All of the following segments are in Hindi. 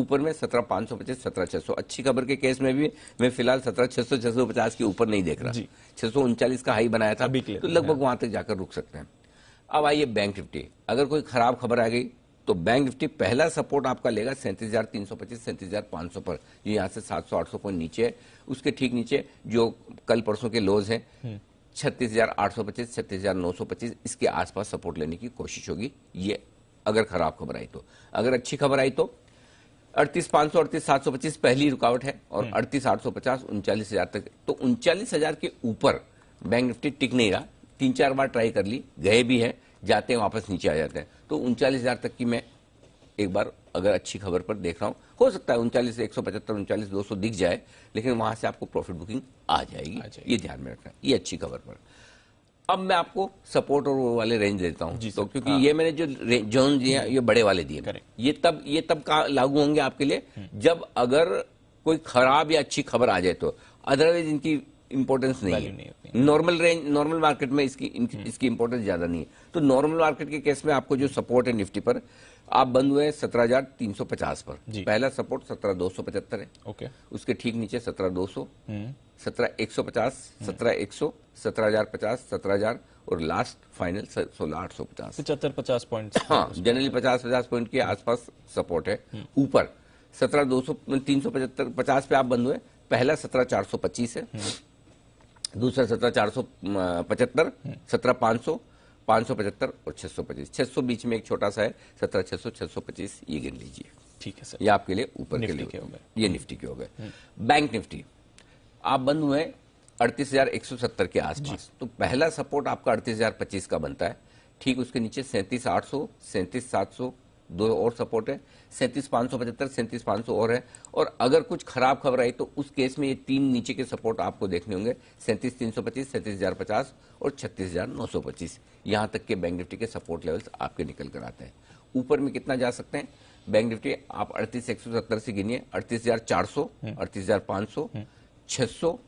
ऊपर में 17,525, 17,600। अच्छी खबर के केस में भी मैं फिलहाल 17,600, 650 के ऊपर नहीं देख रहा। 639 का हाई बनाया था, तो लगभग वहां तक जाकर रुक सकते हैं। अब आइए बैंक निफ्टी। अगर कोई खराब खबर आ गई तो बैंक निफ्टी पहला सपोर्ट आपका लेगा 37,325, 37,500 पर, जो यहाँ से 700-800 पॉइंट नीचे है। उसके ठीक नीचे जो कल परसों के लोज हैं 36,825, 36,925, इसके आसपास सपोर्ट लेने की कोशिश होगी, ये अगर खराब खबर आई तो। अगर अच्छी खबर आई तो 38,500, 38,725 पहली रुकावट है, और 38,850, 39,000 तक। तो 39,000 के ऊपर बैंक निफ्टी टिक नहीं रहा। 3-4 बार ट्राई कर ली, गए भी हैं, जाते हैं वापस नीचे आ जाते हैं। तो 39,000 तक की मैं एक बार अगर अच्छी खबर पर देख रहा हूं, हो सकता है 39,175, 39,200 दिख जाए, लेकिन वहां से आपको प्रॉफिट बुकिंग आ जाएगी, ये ध्यान में रखना, ये अच्छी खबर पर। अब मैं आपको सपोर्ट और वो वाले रेंज देता हूं, तो क्योंकि ये मैंने जो जोन दिए ये बड़े वाले दिए, ये तब लागू होंगे आपके लिए जब अगर कोई खराब या अच्छी खबर आ जाए तो। अदरवाइज इनकी इंपॉर्टेंस नहीं है। नॉर्मल रेंज, नॉर्मल मार्केट में इसकी इंपॉर्टेंस ज्यादा नहीं है। तो नॉर्मल मार्केट के केस में आपको जो सपोर्ट है निफ्टी पर, आप बंद हुए 17,350 पर। पहला सपोर्ट 17,275 है। ओके। उसके ठीक नीचे 17,200, 17,150, 17,100, 17,050, 17,000 और लास्ट फाइनल 16,850। 75-50 पॉइंट। हाँ, जनरली 50-50 पॉइंट के आसपास सपोर्ट है। ऊपर 17,200, 375, 50 पे आप बंद हुए। पहला 17,425 है, दूसरा 17,475, 17,500, 575 और 625। 600 बीच में एक छोटा सा है, 17,600, 625, ये गिन लीजिए। ठीक है सर, ये आपके लिए ऊपर के लिए हो गए, ये निफ्टी के हो गए। बैंक निफ्टी आप बंद हुए 38,170 के आसपास। तो पहला सपोर्ट आपका 38,025 का बनता है। ठीक उसके नीचे 37,800, 37,700, दो और सपोर्ट है, 37,575, 37,500 और है। और अगर कुछ खराब खबर आई तो उस केस में ये तीन नीचे के सपोर्ट आपको देखने होंगे, 37,325, 37,050 और 36,925। यहां तक के बैंक निफ्टी के सपोर्ट लेवल्स आपके निकल कर आते हैं। ऊपर में कितना जा सकते हैं बैंक निफ्टी? आप 38,170 से गिनिए, 38,400, 38,500, 600,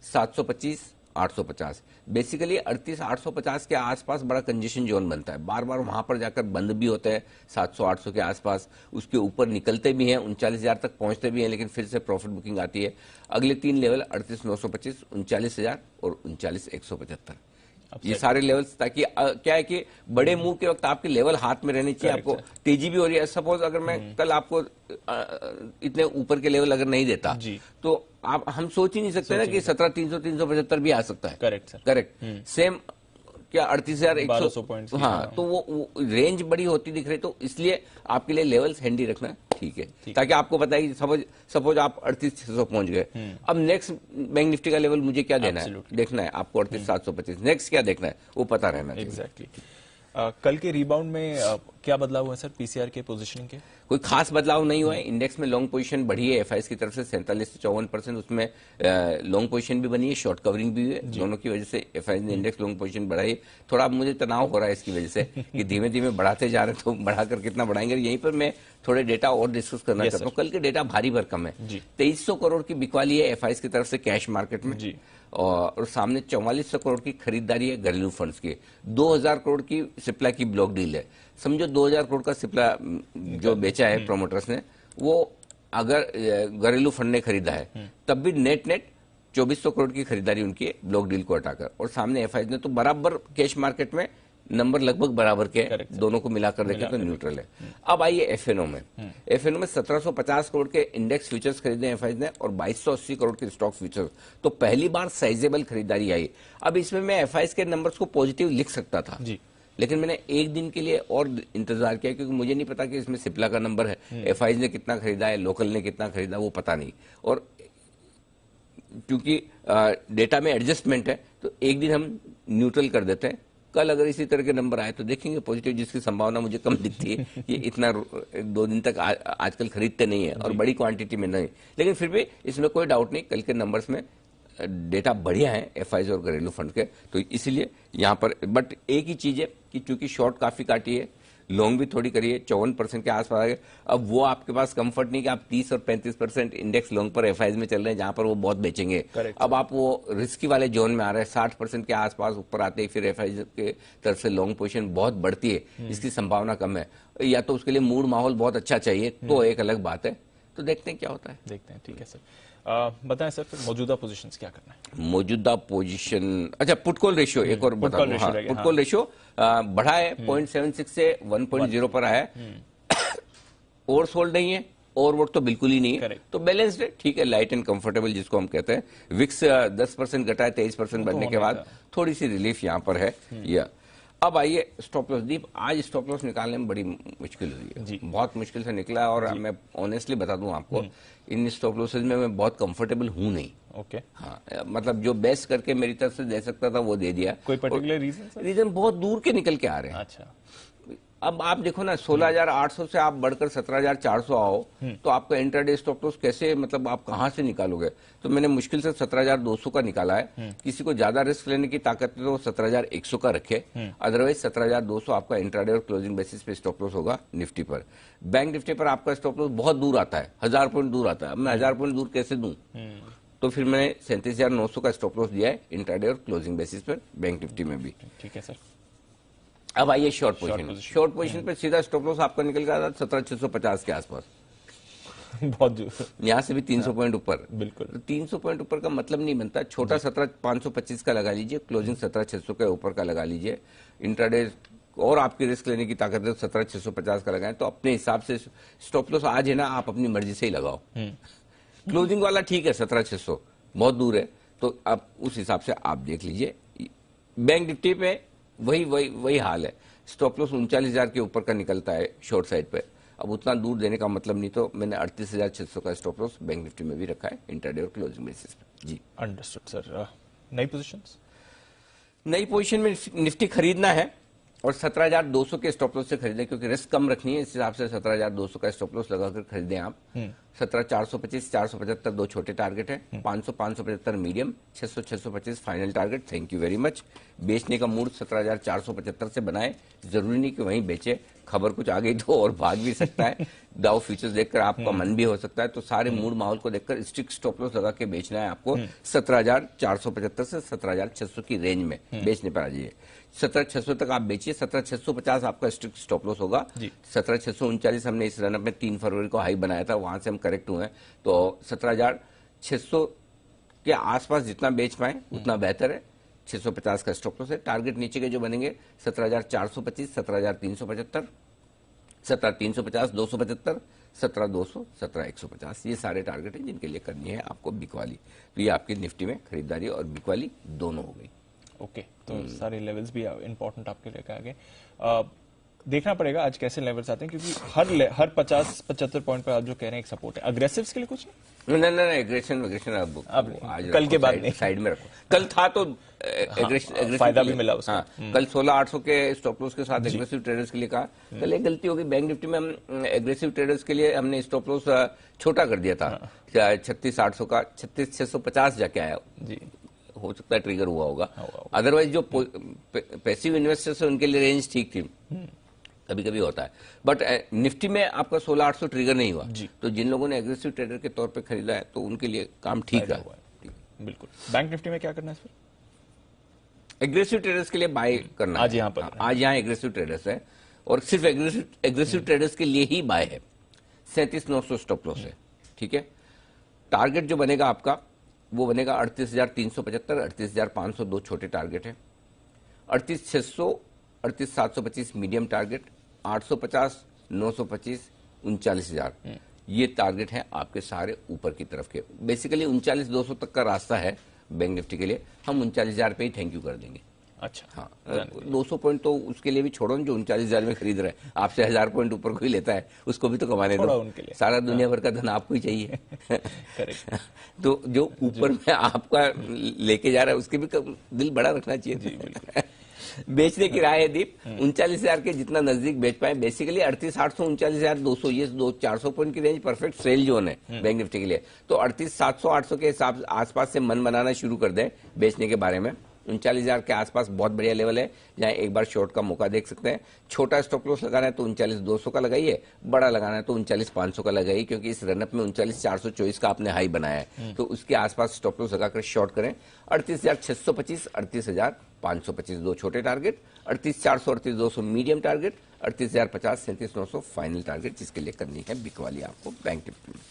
725, 850। बेसिकली 38,850 के आसपास बड़ा कंजेशन जोन बनता है। बार बार वहां पर जाकर बंद भी होते हैं 700-800 के आसपास, उसके ऊपर निकलते भी हैं, 39,000 तक पहुंचते भी हैं, लेकिन फिर से प्रॉफिट बुकिंग आती है। अगले तीन लेवल 38,925, 39,000 और 39,175। ये सारे लेवल्स, ताकि क्या है कि बड़े मूव के वक्त आपके लेवल हाथ में रहने चाहिए। आपको तेजी भी हो रही है, सपोज अगर मैं कल आपको इतने ऊपर के लेवल अगर नहीं देता तो आप हम सोच ही नहीं सकते ना कि 17,300, 375 भी आ सकता है। Correct sir, correct. सेम क्या 38,100 पॉइंट। हाँ, तो वो रेंज बड़ी होती दिख रही, तो इसलिए आपके लिए लेवल्स हैंडी रखना ठीक है, ताकि आपको पता है सपोज आप 38,600 पहुंच गए। अब नेक्स्ट बैंक निफ्टी का लेवल मुझे क्या देना है, देखना है आपको 38,725। नेक्स्ट क्या देखना है वो पता रहना चाहिए। एग्जैक्टली। कल के रिबाउंड में क्या बदलाव हुआ सर पीसीआर के पोजीशनिंग के? कोई खास बदलाव नहीं हुआ है। इंडेक्स में लॉन्ग पोजीशन बढ़ी है एफआईएस की तरफ से 47 से 54%। उसमें लॉन्ग पोजीशन भी बनी है, शॉर्ट कवरिंग भी हुई है। दोनों की वजह से एफआईएस ने इंडेक्स लॉन्ग पोजीशन बढ़ाई। थोड़ा मुझे तनाव हो रहा है इसकी वजह से कि धीमे धीमे बढ़ाते जा रहे हैं, तो बढ़ाकर कितना बढ़ाएंगे। यहीं पर मैं थोड़े डेटा और डिस्कस करना चाहता हूँ। कल के डेटा भारी भरकम है। 2300 करोड़ की बिकवाली है एफआईएस की तरफ से कैश मार्केट में, और सामने 4400 करोड़ की खरीदारी है घरेलू फंड्स की। 2000 करोड़ की सिप्ला की ब्लॉक डील है। समझो 2000 करोड़ का सिप्ला जो बेचा है प्रोमोटर्स ने, वो अगर घरेलू फंड ने खरीदा है तब भी नेट 2400 करोड़ की खरीदारी उनकी है ब्लॉक डील को हटाकर। और सामने एफआईएस ने तो बराबर कैश मार्केट में नंबर लगभग बराबर के, दोनों को मिलाकर देखें तो न्यूट्रल है। अब आइए एफएनओ में। एफएनओ में 1750 करोड़ के इंडेक्स फ्यूचर्स खरीदे एफआईएस ने और 2280 करोड़ के स्टॉक फ्यूचर्स। तो पहली बार साइजेबल खरीदारी आई। अब इसमें मैं एफआईएस के नंबर्स को पॉजिटिव लिख सकता था, लेकिन मैंने एक दिन के लिए और इंतजार किया, क्योंकि मुझे नहीं पता कि इसमें सिप्ला का नंबर है, एफआईएस ने कितना खरीदा है, लोकल ने कितना खरीदा, वो पता नहीं। और क्योंकि डेटा में एडजस्टमेंट है तो एक दिन हम न्यूट्रल कर देते हैं। कल अगर इसी तरह के नंबर आए तो देखेंगे पॉजिटिव, जिसकी संभावना मुझे कम दिखती है। ये इतना 2 दिन तक आजकल खरीदते नहीं है और बड़ी क्वांटिटी में नहीं, लेकिन फिर भी इसमें कोई डाउट नहीं, कल के नंबर्स में डेटा बढ़िया है एफआईएस और घरेलू फंड के। तो इसीलिए यहाँ पर बट एक ही चीज है कि चूंकि शॉर्ट काफी काटी है, लॉन्ग भी थोड़ी करिए, 54% के आसपास आ गए। अब वो आपके पास कंफर्ट नहीं कि आप 30 और 35% इंडेक्स लॉन्ग पर एफआईएस में चल रहे हैं, जहां पर वो बहुत बेचेंगे। अब आप वो रिस्की वाले जोन में आ रहे हैं, 60% के आसपास ऊपर आते ही फिर एफआईएस के तरफ से लॉन्ग पोजीशन बहुत बढ़ती है, इसकी संभावना कम है। या तो उसके लिए मूड माहौल बहुत अच्छा चाहिए, तो एक अलग बात है। तो देखते हैं क्या होता है। देखते हैं, ठीक है सर। बताएं सर, फिर मौजूदा पोजीशंस क्या करना है? मौजूदा पोजीशन, अच्छा पुट कॉल रेशियो एक और बता दूं। हाँ, पुट कॉल रेशियो बढ़ा है 0.76 से 1.0 पर आया है। ओवर सोल्ड नहीं है, ओवरबोट तो बिल्कुल ही नहीं है, तो बैलेंस्ड है, ठीक है, लाइट एंड कंफर्टेबल जिसको हम कहते हैं। विक्स 10% घटा है 23% बढ़ने के बाद, थोड़ी सी रिलीफ यहां पर है। या अब आइए स्टॉप लॉस। दीप, आज स्टॉप लॉस निकालने में बड़ी मुश्किल हुई है, बहुत मुश्किल से निकला, और मैं ऑनेस्टली बता दूं आपको, इन स्टॉप लॉसेज में मैं बहुत कंफर्टेबल हूं नहीं। ओके। हाँ, मतलब जो बेस्ट करके मेरी तरफ से दे सकता था वो दे दिया। कोई पर्टिकुलर रीजन? रीजन बहुत दूर के निकल के आ रहे हैं। अच्छा, अब आप देखो ना, 16,800 से आप बढ़कर 17,400 आओ, तो आपका इंट्राडे स्टॉप लॉस कैसे, मतलब आप कहां से निकालोगे? तो मैंने मुश्किल से 17,200 का निकाला है। किसी को ज्यादा रिस्क लेने की ताकत है तो वो 17,100 का रखे, अदरवाइज 17,200 आपका इंट्राडे और क्लोजिंग बेसिस पे स्टॉप लॉस होगा निफ्टी पर। बैंक निफ्टी पर आपका स्टॉप लॉस बहुत दूर आता है, 1000 पॉइंट दूर आता है। अब मैं 1000 पॉइंट दूर कैसे दूं? तो फिर मैंने 37,900 का स्टॉप लॉस दिया है इंट्राडे और क्लोजिंग बेसिस पर बैंक निफ्टी में भी। ठीक है सर। अब आइए शॉर्ट पोजीशन। शॉर्ट पोजीशन पे सीधा स्टॉप लॉस आपका निकल गया था 17,650 के आसपास। बहुत दूर, यहां से भी 300 पॉइंट ऊपर। बिल्कुल। तो 300 पॉइंट ऊपर का मतलब नहीं बनता। छोटा 17,525 का लगा लीजिए, क्लोजिंग 17,600 के ऊपर का लगा लीजिए। इंट्राडे और आपकी रिस्क लेने की ताकत है 17,650 का लगाएं, तो अपने हिसाब से स्टॉप लॉस आज है ना, आप अपनी मर्जी से ही लगाओ। क्लोजिंग वाला ठीक है 17,600 बहुत दूर है, तो आप उस हिसाब से आप देख लीजिए। बैंक निफ्टी पे वही हाल है, स्टॉप लॉस 39,000 के ऊपर का निकलता है शॉर्ट साइड पे। अब उतना दूर देने का मतलब नहीं, तो मैंने 38,600 का स्टॉप लॉस बैंक निफ्टी में भी रखा है इंट्राडे और क्लोजिंग बेसिस पे। जी, अंडरस्टूड सर। नई पोजीशंस? नई पोजीशन में निफ्टी खरीदना है, और 17,200 के स्टॉप लॉस से खरीदें, क्योंकि रिस्क कम रखनी है, इस हिसाब से 17,200 का स्टॉप लॉस लगाकर खरीदें आप। 17,425, 475 दो छोटे टारगेट है, 500, 575 medium, 600, 625 final target. Thank you very much. बेचने का मूड 17,475 से बनाए, जरूरी नहीं कि वहीं बेचे, खबर कुछ आ गई तो और भाग भी सकता है। डाउ फ्यूचर्स देखकर आपका मन भी हो सकता है, तो सारे मूड माहौल को देखकर स्ट्रिक्ट स्टॉप लॉस लगा के बेचना है आपको। 17,475 से 17,600 की रेंज में बेचने पर आ जाइए। 17,600 तक आप बेचिए, 17,650 आपका स्ट्रिक्ट स्टॉप लॉस होगा। 17,639 हमने इस रनअप में 3 फरवरी को हाई बनाया था, वहां से हम करेक्ट हुए हैं, तो 17,600 के आसपास जितना बेच पाए उतना बेहतर है। 650 का स्टॉप लॉस है। टारगेट नीचे के जो बनेंगे 17,425, 17,375, 17,350, 275, 17,200, 17,150, ये सारे टारगेट हैं जिनके लिए करनी है आपको बिक वाली। तो ये आपकी निफ्टी में खरीदारी और बिक वाली दोनों हो गई। ओके, तो सारे लेवल्स भी इंपॉर्टेंट आपके लिए आगे देखना पड़ेगा आज कैसे लेवल्स आते हैं, क्योंकि हर 50-75 पॉइंट पर आप जो कह रहे हैं एक सपोर्ट है। अग्रेसिव्स के लिए कुछ नहीं, एग्रेशन अब आज कल के बाद नहीं, साइड में रखो। कल था तो फायदा भी मिला उसका। हाँ, कल 16,800 के स्टॉप लॉस के साथ एग्रेसिव ट्रेडर्स के लिए कहा। कल एक गलती होगी, बैंक निफ्टी में हम एग्रेसिव ट्रेडर्स के लिए हमने स्टॉप लॉस छोटा कर दिया था। 36,800 का 36,650 जाके आया जी, हो सकता है ट्रिगर हुआ होगा। अदरवाइज जो पैसिव इन्वेस्टर्स है उनके लिए रेंज ठीक थी, कभी कभी होता है, बट निफ्टी में आपका 16,800 ट्रिगर नहीं हुआ, तो जिन लोगों ने एग्रेसिव ट्रेडर के तौर पे खरीदा है तो उनके लिए काम ठीक है। बिल्कुल। बैंक निफ्टी में क्या करना है सर? एग्रेसिव ट्रेडर्स के लिए बाय करना आज यहाँ पर, आज यहाँ एग्रेसिव ट्रेडर्स है, और सिर्फ एग्रेसिव ट्रेडर्स के लिए ही बाय है। 37,900 स्टॉप लॉस है, ठीक है। टारगेट जो बनेगा आपका वो बनेगा 38,375, 38,500 दो छोटे टारगेट है, 38,600, 38,725 मीडियम टारगेट, 850, 925, 39,000 ये टारगेट है आपके सारे ऊपर की तरफ के। बेसिकली 39,200 तक का रास्ता है बैंक निफ्टी के लिए, हम 39,000 पे ही थैंक यू कर देंगे। अच्छा, हाँ, 200 पॉइंट तो उसके लिए भी छोड़ो, जो 39,000 में खरीद रहा है, आपसे 1000 पॉइंट ऊपर कोई लेता है उसको भी तो कमाने दो, उनके लिए सारा दुनिया भर का धन आपको ही चाहिए। करेक्ट। तो जो ऊपर में आपका लेके जा रहा है उसके भी दिल बड़ा रखना चाहिए। जी बिल्कुल। बेचने की राय है दीप, 39,000 के जितना नजदीक बेच पाए। बेसिकली 38,800, 39,200 ये 400 पॉइंट की रेंज परफेक्ट सेल जोन है बैंक निफ्टी के लिए। तो 38,700, 800 के हिसाब आसपास से मन बनाना शुरू कर दें बेचने के बारे में। 39,000 के आसपास बहुत बढ़िया लेवल है जहां एक बार शॉर्ट का मौका देख सकते हैं। छोटा स्टॉप लॉस लगाना है तो 39,200 का लगाइए, बड़ा लगाना है तो 39,500 का लगाइए, क्योंकि इस रनअप में 39,424 का आपने हाई बनाया है, तो उसके आसपास स्टॉप लॉस लगाकर शॉर्ट करें। 38,625, 38,525 दो छोटे target, 38,400, 38,200 medium target, 38,050, 37,900 final target, जिसके लिए करनी है बिक वाली आपको बैंक निफ्टी में।